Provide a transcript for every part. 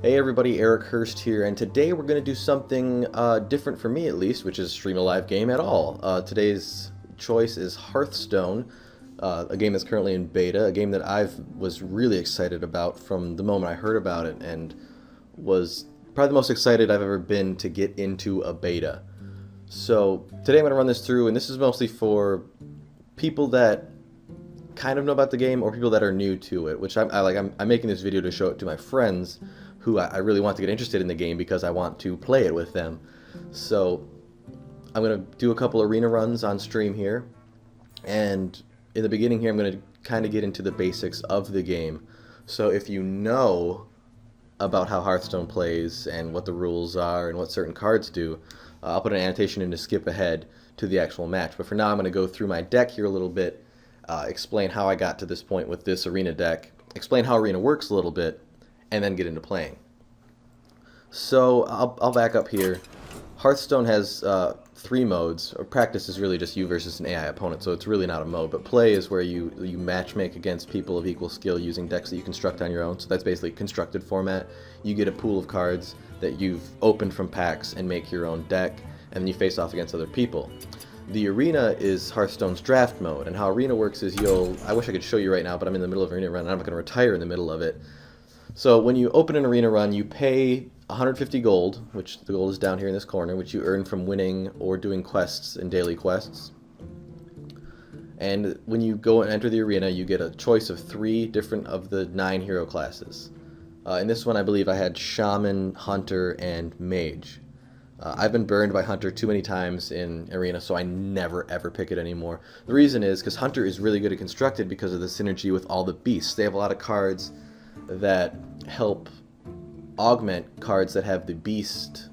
Hey everybody, Eric Hurst here, and today we're going to do something different for me at least, which is stream a live game at all. Today's choice is Hearthstone, a game that's currently in beta, a game that I was really excited about from the moment I heard about it, and was probably the most excited I've ever been to get into a beta. So today I'm going to run this through, and this is mostly for people that kind of know about the game or people that are new to it, which I'm making this video to show it to my friends who I really want to get interested in the game because I want to play it with them. So I'm going to do a couple arena runs on stream here, and in the beginning here I'm going to kind of get into the basics of the game. So if you know about how Hearthstone plays and what the rules are and what certain cards do, I'll put an annotation in to skip ahead to the actual match. But for now I'm going to go through my deck here a little bit, explain how I got to this point with this arena deck, explain how arena works a little bit, and then get into playing. So I'll back up here. Hearthstone has 3 modes. Practice is really just you versus an AI opponent, so it's really not a mode. But play is where you matchmake against people of equal skill using decks that you construct on your own. So that's basically constructed format. You get a pool of cards that you've opened from packs and make your own deck, and then you face off against other people. The arena is Hearthstone's draft mode, and how arena works is I wish I could show you right now, but I'm in the middle of an arena run, and I'm not going to retire in the middle of it. So when you open an arena run, you pay 150 gold, which the gold is down here in this corner, which you earn from winning or doing quests and daily quests. And when you go and enter the arena, you get a choice of 3 different of the 9 hero classes. In this one, I believe I had Shaman, Hunter, and Mage. I've been burned by Hunter too many times in Arena, so I never ever pick it anymore. The reason is because Hunter is really good at constructed because of the synergy with all the beasts. They have a lot of cards that help augment cards that have the beast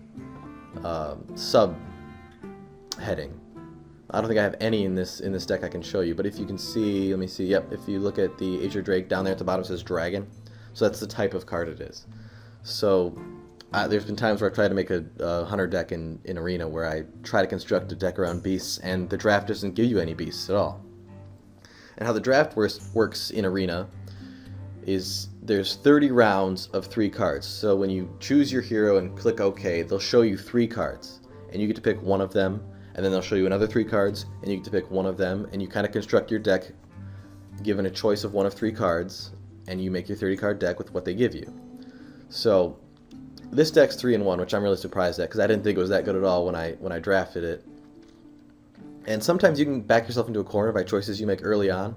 sub heading. I don't think I have any in this deck I can show you, but if you can see, let me see, yep, if you look at the Azure Drake down there at the bottom, it says Dragon. So that's the type of card it is. So there's been times where I've tried to make a hunter deck in Arena where I try to construct a deck around beasts, and the draft doesn't give you any beasts at all. And how the draft works in Arena is there's 30 rounds of 3 cards. So when you choose your hero and click OK, they'll show you 3 cards, and you get to pick one of them, and then they'll show you another 3 cards, and you get to pick one of them, and you kind of construct your deck given a choice of one of 3 cards, and you make your 30-card deck with what they give you. So this deck's 3-in-1, which I'm really surprised at because I didn't think it was that good at all when I drafted it. And sometimes you can back yourself into a corner by choices you make early on.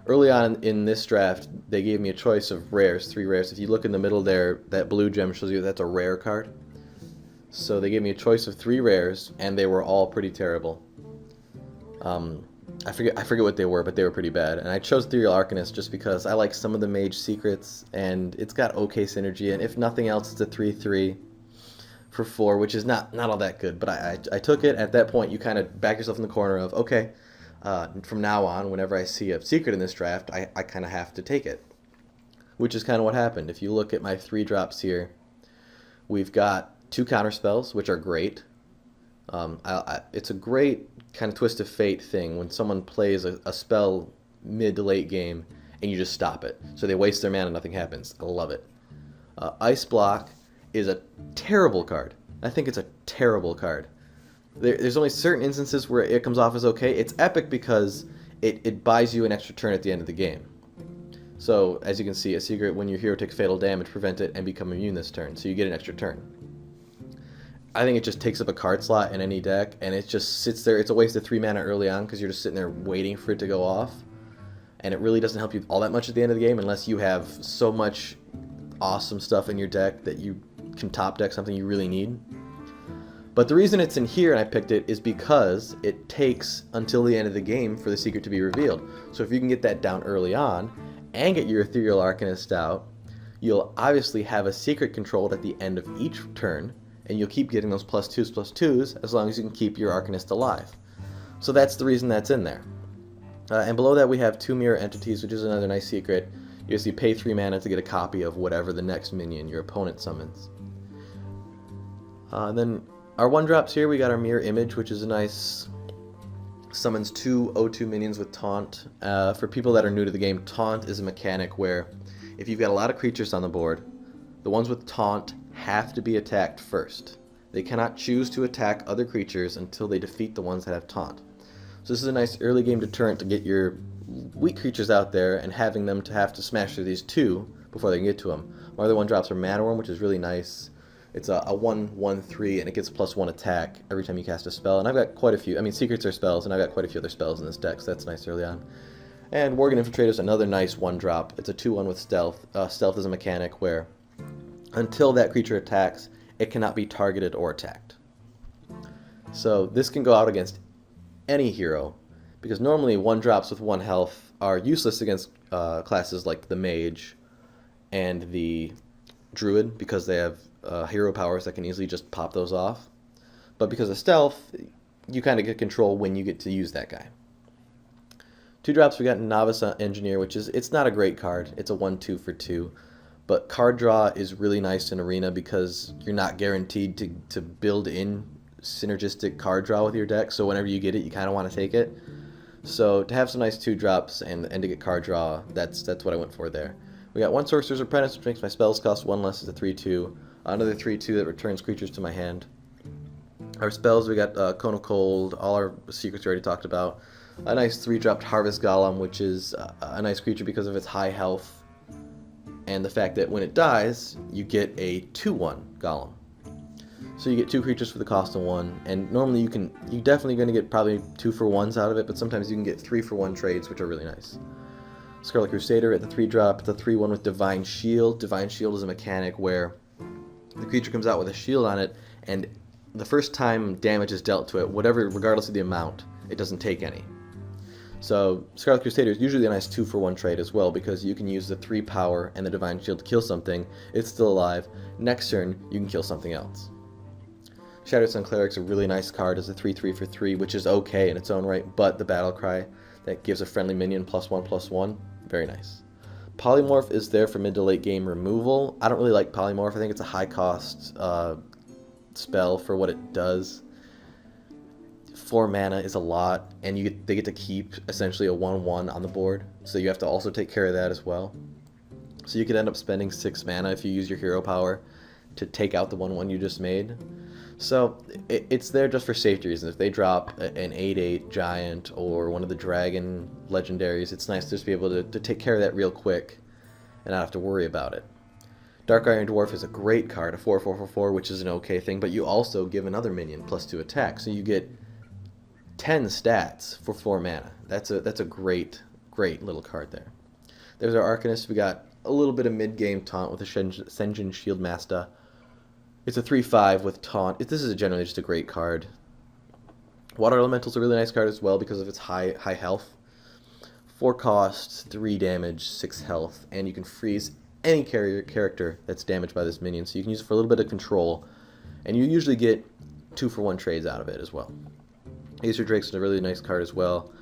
Early on in this draft, they gave me a choice of rares, 3 rares. If you look in the middle there, that blue gem shows you that's a rare card. So they gave me a choice of 3 rares, and they were all pretty terrible. I forget what they were, but they were pretty bad. And I chose Ethereal Arcanist just because I like some of the Mage secrets, and it's got okay synergy, and if nothing else, it's a 3/3 for 4, which is not all that good. But I took it. At that point, you kind of back yourself in the corner of, okay, from now on, whenever I see a secret in this draft, I kind of have to take it, which is kind of what happened. If you look at my 3 drops here, we've got 2 counter spells, which are great. It's a great kind of twist of fate thing when someone plays a spell mid to late game and you just stop it. So they waste their mana and nothing happens. I love it. Ice Block is a terrible card. I think it's a terrible card. There's only certain instances where it comes off as okay. It's epic because it buys you an extra turn at the end of the game. So as you can see, a secret, when your hero takes fatal damage, prevent it and become immune this turn. So you get an extra turn. I think it just takes up a card slot in any deck, and it just sits there. It's a waste of 3 mana early on because you're just sitting there waiting for it to go off, and it really doesn't help you all that much at the end of the game unless you have so much awesome stuff in your deck that you can top deck something you really need. But the reason it's in here and I picked it is because it takes until the end of the game for the secret to be revealed. So if you can get that down early on and get your Ethereal Arcanist out, you'll obviously have a secret controlled at the end of each turn, and you'll keep getting those +2s as long as you can keep your Arcanist alive. So that's the reason that's in there. And below that we have 2 mirror entities, which is another nice secret. You just pay 3 mana to get a copy of whatever the next minion your opponent summons. Then our 1-drops here, we got our mirror image, which is a nice summons 2 O2 minions with taunt. For people that are new to the game, taunt is a mechanic where if you've got a lot of creatures on the board, the ones with taunt have to be attacked first. They cannot choose to attack other creatures until they defeat the ones that have taunt. So this is a nice early game deterrent to get your weak creatures out there and having them to have to smash through these two before they can get to them. My other one drops are Mana Worm, which is really nice. It's a 1/1/3 and it gets +1 attack every time you cast a spell. And I've got quite a few. I mean, secrets are spells, and I've got quite a few other spells in this deck, so that's nice early on. And Worgen Infiltrator is another nice 1-drop. It's a 2/1 with Stealth. Stealth is a mechanic where until that creature attacks, it cannot be targeted or attacked. So this can go out against any hero, because normally 1-drops with 1 health are useless against classes like the Mage and the Druid, because they have hero powers that can easily just pop those off. But because of Stealth, you kind of get control when you get to use that guy. 2-drops, we got Novice Engineer, which is, it's not a great card. It's a 1/2 for 2. But card draw is really nice in Arena because you're not guaranteed to build in synergistic card draw with your deck. So whenever you get it, you kind of want to take it. So to have some nice 2-drops and to get card draw, that's what I went for there. We got 1 Sorcerer's Apprentice, which makes my spells cost 1 less. It's a 3/2. Another 3/2 that returns creatures to my hand. Our spells, we got Cone of Cold. All our secrets we already talked about. A nice 3-dropped Harvest Golem, which is a nice creature because of its high health and the fact that when it dies, you get a 2/1 Golem. So you get 2 creatures for the cost of 1, and normally you're definitely going to get probably 2-for-1s out of it, but sometimes you can get 3-for-1 trades, which are really nice. Scarlet Crusader at the 3-drop, it's a 3/1 with Divine Shield. Divine Shield is a mechanic where the creature comes out with a shield on it, and the first time damage is dealt to it, whatever, regardless of the amount, it doesn't take any. So Scarlet Crusader is usually a nice 2-for-1 trade as well, because you can use the 3 power and the Divine Shield to kill something. It's still alive. Next turn, you can kill something else. Shattered Sun Cleric's a really nice card as a 3/3 for 3, which is okay in its own right, but the Battle Cry that gives a friendly minion +1/+1, very nice. Polymorph is there for mid to late game removal. I don't really like Polymorph. I think it's a high cost spell for what it does. 4 mana is a lot, and they get to keep essentially a 1/1 on the board, so you have to also take care of that as well. So you could end up spending 6 mana if you use your hero power to take out the 1/1 you just made. So it's there just for safety reasons. If they drop an 8/8 giant or one of the dragon legendaries, it's nice to just be able to take care of that real quick and not have to worry about it. Dark Iron Dwarf is a great card, a 4/4/4, which is an okay thing, but you also give another minion +2 attack, so you get 10 stats for 4 mana. That's a great little card there. There's our Arcanist. We got a little bit of mid-game taunt with a Senjin Shield Master. It's a 3/5 with taunt. This is generally just a great card. Water Elemental's a really nice card as well because of its high health. 4 cost, 3 damage, 6 health, and you can freeze any character that's damaged by this minion, so you can use it for a little bit of control, and you usually get 2-for-1 trades out of it as well. Acer Drake's a really nice card as well.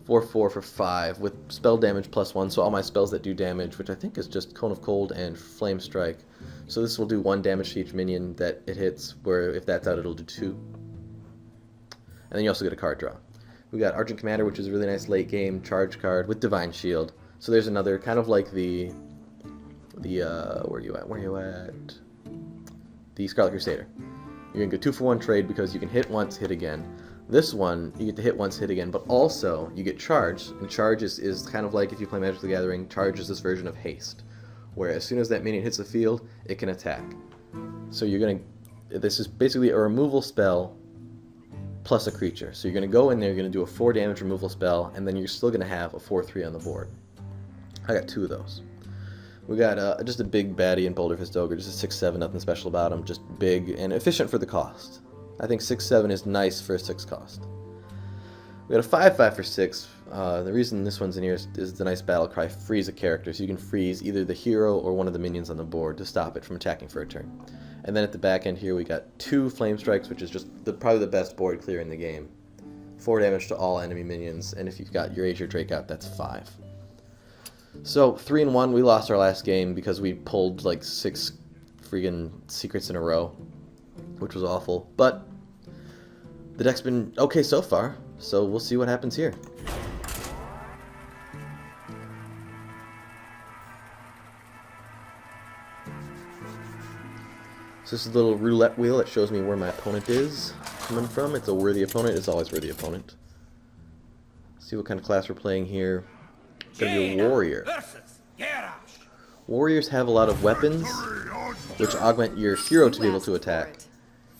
4/4 for 5 with spell damage +1, so all my spells that do damage, which I think is just Cone of Cold and Flame Strike. So this will do 1 damage to each minion that it hits, where if that's out, it'll do 2. And then you also get a card draw. We got Argent Commander, which is a really nice late game charge card with Divine Shield. So there's another kind of like the where you at? The Scarlet Crusader. You're gonna go 2-for-1 trade because you can hit once, hit again. This one, you get to hit once, hit again, but also you get charge, and charge is kind of like if you play Magic the Gathering, charge is this version of haste, where as soon as that minion hits the field, it can attack. So this is basically a removal spell plus a creature. So you're going to go in there, you're going to do a 4 damage removal spell, and then you're still going to have a 4/3 on the board. I got 2 of those. We got just a big baddie in Boulder Fist Ogre, just a 6/7, nothing special about him, just big and efficient for the cost. I think 6/7 is nice for a 6 cost. We got a 5/5 for 6. The reason this one's in here is the nice Battle Cry, freeze a character, so you can freeze either the hero or one of the minions on the board to stop it from attacking for a turn. And then at the back end here we got 2 Flame Strikes, which is just probably the best board clear in the game. 4 damage to all enemy minions, and if you've got your Azure Drake out, that's 5. So 3-1, we lost our last game because we pulled like 6 freaking secrets in a row, which was awful. But the deck's been okay so far, so we'll see what happens here. So this is a little roulette wheel that shows me where my opponent is coming from. It's a worthy opponent. It's always worthy opponent. See what kind of class we're playing here. It's gonna be a warrior. Warriors have a lot of weapons, which augment your hero to be able to attack.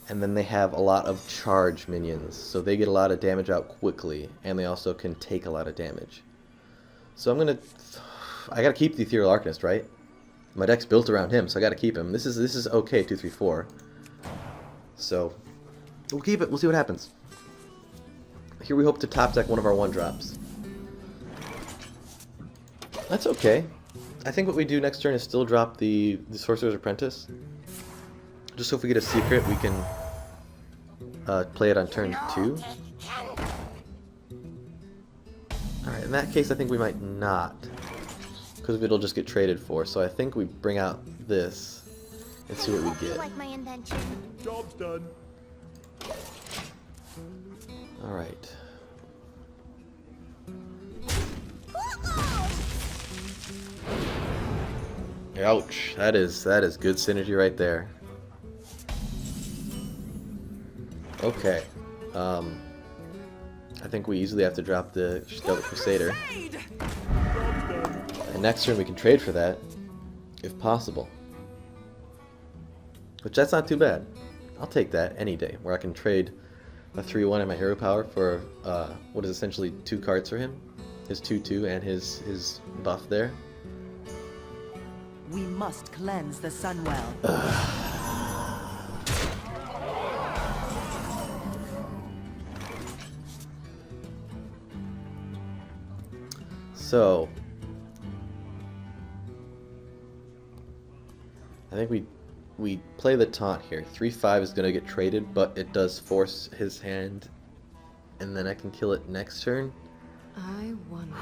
And then they have a lot of charge minions, so they get a lot of damage out quickly, and they also can take a lot of damage. So I gotta keep the Ethereal Arcanist, right? My deck's built around him, so I gotta keep him. This is okay, 2, 3, 4. So we'll keep it. We'll see what happens. Here we hope to top deck one of our 1-drops. That's okay. I think what we do next turn is still drop the Sorcerer's Apprentice. Just so if we get a secret, we can play it on turn 2. Alright, in that case I think we might not, because it'll just get traded for. So I think we bring out this and see what we get. Like my invention. Job's done. Alright. Ouch. That is good synergy right there. Okay. I think we easily have to drop the Stealth Crusader. And next turn we can trade for that, if possible. Which, that's not too bad. I'll take that any day, where I can trade a 3-1 and my hero power for what is essentially 2 cards for him. His 2/2 and his buff there. We must cleanse the Sunwell. So I think we play the taunt here. 3/5 is gonna get traded, but it does force his hand, and then I can kill it next turn. I wonder.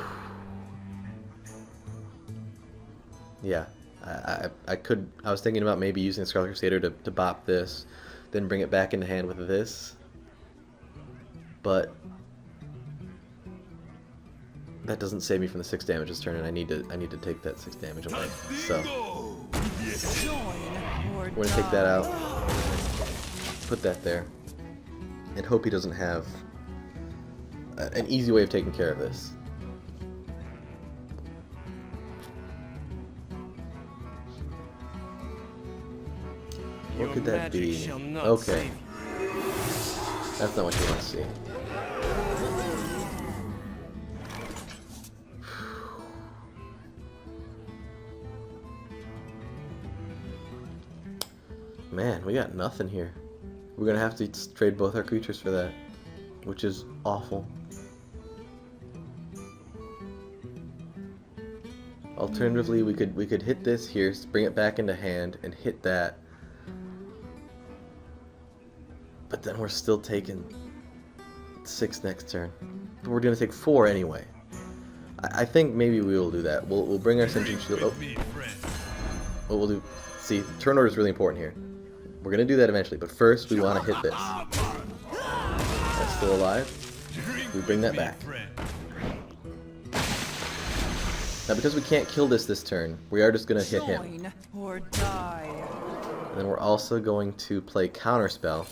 Yeah, I was thinking about maybe using the Scarlet Crusader to bop this, then bring it back into hand with this, but that doesn't save me from the 6 damage this turn, and I need to take that 6 damage away. So we're gonna take that out, put that there, and hope he doesn't have an easy way of taking care of this. What could that be? Okay. That's not what you want to see. Man, we got nothing here. We're gonna have to trade both our creatures for that, which is awful. Alternatively, we could hit this here, bring it back into hand, and hit that. But then we're still taking 6 next turn. But we're gonna take 4 anyway. I think maybe we will do that. We'll bring our Sentient Shield. Oh. What we'll do. See, turn order is really important here. We're gonna do that eventually, but first we want to hit this. That's still alive. We bring that back. Now, because we can't kill this turn, we are just gonna hit him. And then we're also going to play Counterspell,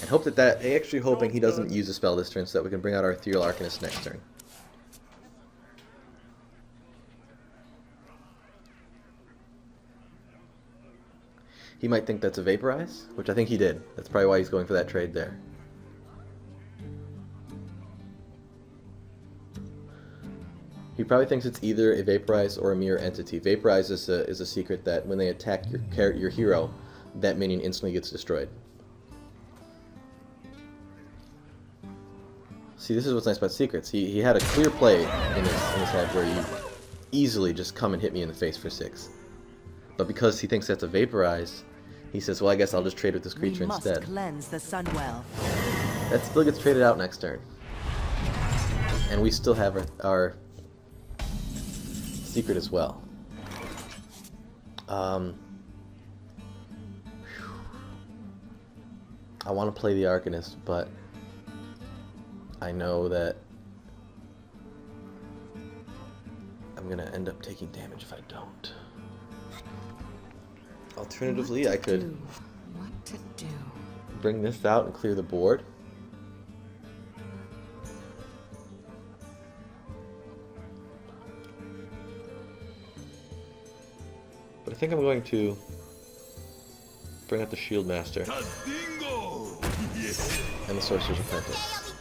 and hope that actually hoping he doesn't use a spell this turn, so that we can bring out our Ethereal Arcanist next turn. He might think that's a Vaporize, which I think he did. That's probably why he's going for that trade there. He probably thinks it's either a Vaporize or a Mirror Entity. Vaporize is a secret that when they attack your hero, that minion instantly gets destroyed. See, this is what's nice about secrets. He had a clear play in his head where you easily just come and hit me in the face for 6. But because he thinks that's a Vaporize, he says, well, I guess I'll just trade with this creature instead. Cleanse the Sunwell. That still gets traded out next turn. And we still have our secret as well. I want to play the Arcanist, but I know that I'm going to end up taking damage if I don't. Alternatively, I could to do? Bring this out and clear the board. But I think I'm going to bring out the Shield Master and the Sorcerer's Apprentice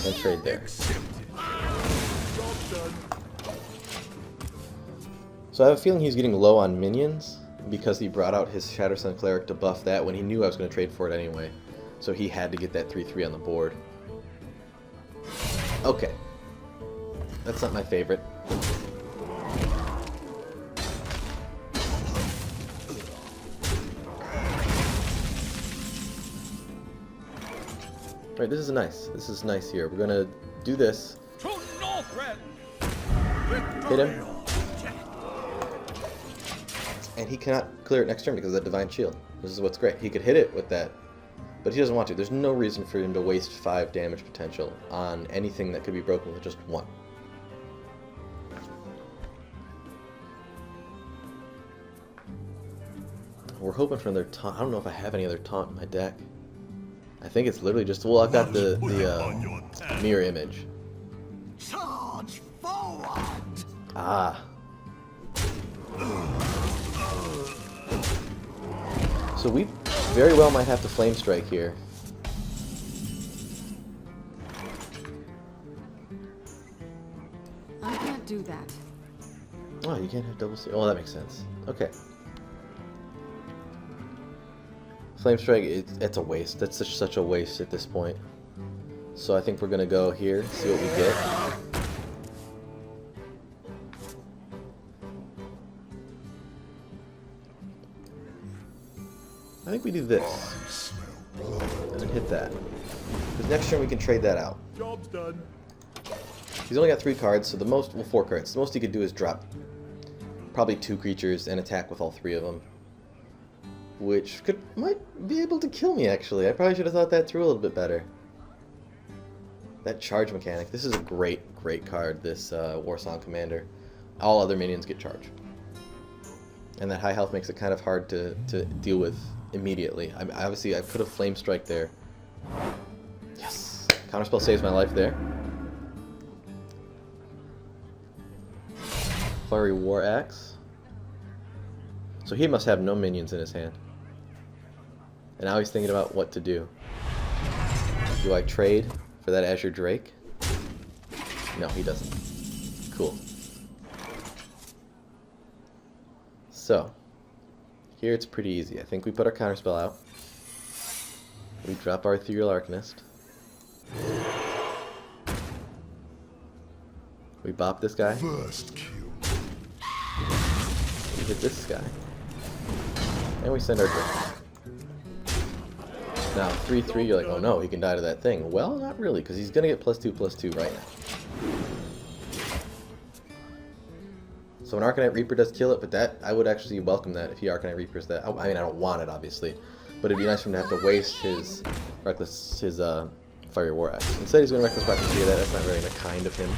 and trade there. So I have a feeling he's getting low on minions because he brought out his Shadow Sun Cleric to buff that when he knew I was going to trade for it anyway. So he had to get that 3/3 on the board. Okay. That's not my favorite. Alright, this is nice. This is nice here. We're gonna do this. Hit him. And he cannot clear it next turn because of that Divine Shield. This is what's great. He could hit it with that, but he doesn't want to. There's no reason for him to waste 5 damage potential on anything that could be broken with just 1. We're hoping for another taunt. I don't know if I have any other taunt in my deck. I think it's literally just, well, I've got the mirror image. Charge forward! Ah. So we very well might have to Flame Strike here. I can't do that. Oh, you can't have double C. Oh, that makes sense. Okay. Flame Strike, it's a waste. That's such a waste at this point. So I think we're going to go here, see what we get. I think we do this. And then hit that. Because next turn we can trade that out. Job's done. He's only got 3 cards, so the most, well, 4 cards. The most he could do is drop probably 2 creatures and attack with all 3 of them. Which might be able to kill me, actually. I probably should have thought that through a little bit better. That charge mechanic. This is a great card, this Warsong Commander. All other minions get charge. And that high health makes it kind of hard to deal with immediately. Obviously, I could have Flame Strike there. Yes! Counterspell saves my life there. Fiery War Axe. So he must have no minions in his hand. And now he's thinking about what to do. Do I trade for that Azure Drake? No, he doesn't. Cool. So, here it's pretty easy. I think we put our counterspell out. We drop our Ethereal Arcanist. We bop this guy. First kill. We hit this guy. And we send our Drake. Now, 3/3, you're like, oh no, he can die to that thing. Well, not really, because he's going to get +2/+2 right now. So an Arcanite Reaper does kill it, but that I would actually welcome that if he Arcanite Reapers that. I mean, I don't want it, obviously, but it'd be nice for him to have to waste his Fiery War Axe. Instead, he's going to Reckless Prophecy. That's not very kind of him.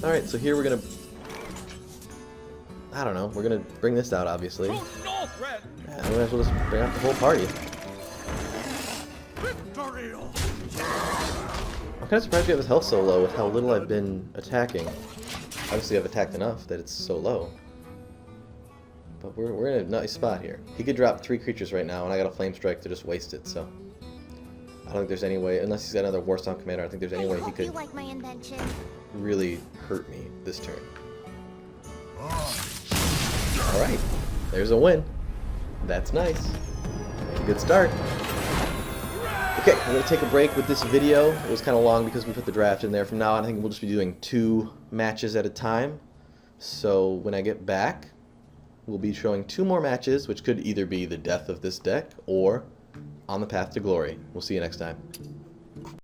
All right, so here we're going to. I don't know. We're going to bring this out, obviously. Yeah, we might as well just bring out the whole party. I'm kind of surprised we have his health so low with how little I've been attacking. Obviously I've attacked enough that it's so low. But we're in a nice spot here. He could drop 3 creatures right now and I got a Flame Strike to just waste it, so. I don't think there's any way, unless he's got another Warsong Commander, I don't think there's any way he could really hurt me this turn. Alright, there's a win. That's nice. Good start. Okay, I'm going to take a break with this video. It was kind of long because we put the draft in there. From now on, I think we'll just be doing 2 matches at a time. So when I get back, we'll be showing 2 more matches, which could either be the death of this deck or on the path to glory. We'll see you next time.